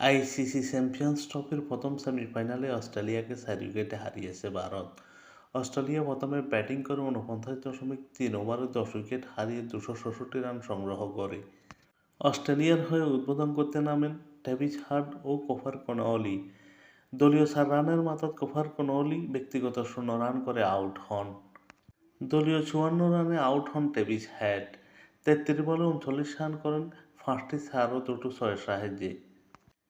ICC champions ট্রফির প্রথম সেমিফাইনালে অস্ট্রেলিয়াকে 4 উইকেটে হারিয়েছে ভারত। অস্ট্রেলিয়া প্রথমে ব্যাটিং করে ৪৯.৩ ওভারে 10 উইকেট হারিয়ে ২৬৬ রান সংগ্রহ করে। অস্ট্রেলিয়ার হয়ে উদ্বোধন করতে নামেন ডেভিড হার্ড ও কোফার কনওয়ালি। দলীয় ৪ রানের মাথায় কোফার কনওয়ালি ব্যক্তিগত ০ রান করে আউট হন। দলীয় ৫৪ রানে আউট হন ডেভিড হেড। ৩৩ বলে ৩৯ রান করেন ৫টি ৪ ও ২টো ৬-এর সাহায্যে।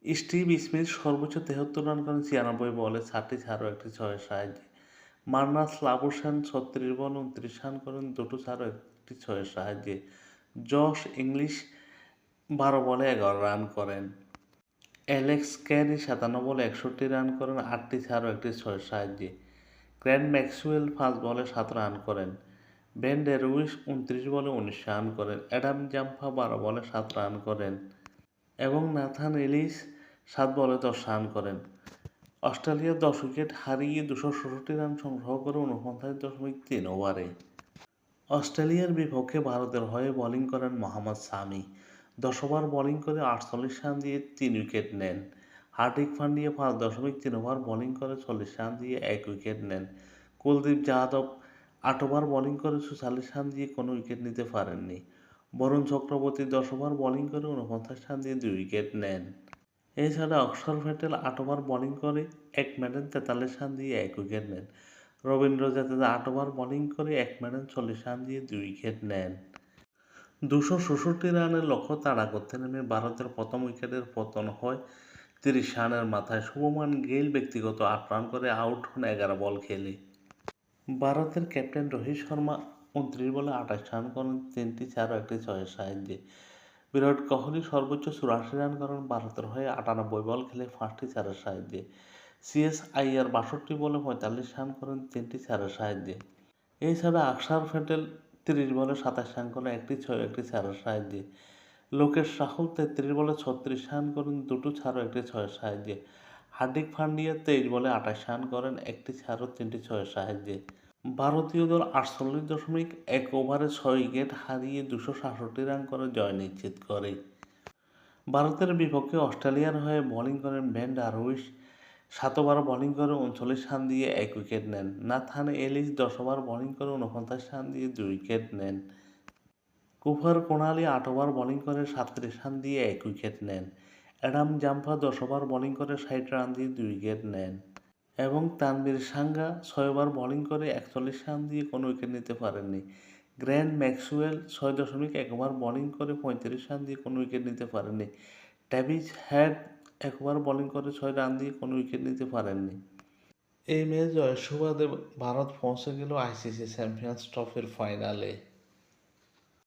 স্টিভ স্মিথ সর্বোচ্চ ৭৩ রান করেন ৯৬ বলে ৪টি ৪ ও ১টি ৬-এর সাহায্যে। মার্নাস লাবুশেন ৩৬ বলে ২৯ রান করেন ২টো ৪ ও ১টি ৬-এর সাহায্যে। জশ ইংলিশ ১২ বলে ১১ রান করেন। অ্যালেক্স ক্যারি ৫৭ বলে ৬১ রান করেন ৮টি ৪ ও ১টি ৬-এর সাহায্যে। গ্লেন ম্যাক্সওয়েল ৫ বলে ৭ রান করেন। বেন ডেরউইশ ২৯ বলে ১৯ রান করেন। অ্যাডাম জাম্পা ১২ বলে ৭ রান করেন এবং নাথান এলিস ৭ বলে ১০ রান করেন। অস্ট্রেলিয়া ১০ উইকেট হারিয়ে ২৬৬ রান সংগ্রহ করে ৪৯.৩ ওভারে। অস্ট্রেলিয়ার বিপক্ষে ভারতের হয়ে বোলিং করেন মোহাম্মদ সামি। ১০ ওভার বোলিং করে ৪৮ রান দিয়ে ৩ উইকেট নেন। হার্দিক পান্ডিয়া ৫.৩ ওভার বোলিং করে ৪০ রান দিয়ে ১ উইকেট নেন। কুলদীপ যাদব ৮ ওভার বোলিং করে ৪৪ রান দিয়ে কোনো উইকেট নিতে পারেননি। বরুণ চক্রবর্তী ১০ ওভার বোলিং করে ৪৯ রান দিয়ে ২ উইকেট নেন। এছাড়া অক্ষর প্যাটেল ৮ ওভার বোলিং করে ১ মেডেন ৪৩ রান দিয়ে ১ উইকেট নেন। রবীন্দ্র জাদেজা ৮ ওভার বোলিং করে ১ মেডেন ৪০ রান দিয়ে ২ উইকেট নেন। ২৬৬ রানের লক্ষ্য তাড়া করতে নেমে ভারতের প্রথম উইকেটের পতন হয় ৩০ রানের মাথায়। শুভমান গিল ব্যক্তিগত ৮ রান করে আউট হন ১১ বল খেলে। ভারতের ক্যাপ্টেন রোহিত শর্মা ২৯ বলে ২৮ রান করেন ৩টি ৪ ও ১টি ৬-এর সাহায্যে। বিরাট কোহলি সর্বোচ্চ ৮৪ রান করেন ভারতের হয়ে ৯৮ বল খেলে ৫টি ৪-এর সাহায্যে। সিএস আইয়ার ৬২ বলে ৪৫ রান করেন ৩টি ৪-এর সাহায্যে। এছাড়া অক্ষর প্যাটেল ৩০ বলে ২৭ রান করেন ১টি ৬ ও ১টি ৪-এর সাহায্যে। লোকেশ রাহুল ৩৩ বলে ৩৬ রান করেন ২টো ৪ ও ১টি ৬-এর সাহায্যে। হার্দিক পান্ডিয়া ২৩ বলে ২৮ রান করেন ১টি ৪ ও ৩টি ৬-এর সাহায্যে। ভারতীয় দল ৪৮.১ ওভারে ৬ উইকেট হারিয়ে ২৬৭ রান করে জয় নিশ্চিত করে। ভারতের বিপক্ষে অস্ট্রেলিয়ার হয়ে বোলিং করেন বেন ডেরউইশ। ৭ ওভার বোলিং করে ৩৯ রান দিয়ে ১ উইকেট নেন। নাথান এলিস ১০ ওভার বোলিং করে ৪৯ রান দিয়ে ২ উইকেট নেন। কুপার কোনালি ৮ ওভার বোলিং করে ৩৭ রান দিয়ে ১ উইকেট নেন। অ্যাডাম জাম্পা ১০ ওভার বোলিং করে ৬০ রান দিয়ে ২ উইকেট নেন এবং তানভীর সাঙ্গা ৬ ওভার বোলিং করে ৪১ রান দিয়ে কোনো উইকেট নিতে পারেননি। গ্লেন ম্যাক্সওয়েল ৬.১ ওভার বোলিং করে ৩৫ রান দিয়ে কোনো উইকেট নিতে পারেননি। ডেভিড হেড ১ ওভার বোলিং করে ৬ রান দিয়ে কোনো উইকেট নিতে পারেননি। এই ম্যাচ জয়ের সুবাদে ভারত পৌঁছে গেল আইসিসি চ্যাম্পিয়ন্স ট্রফির ফাইনালে।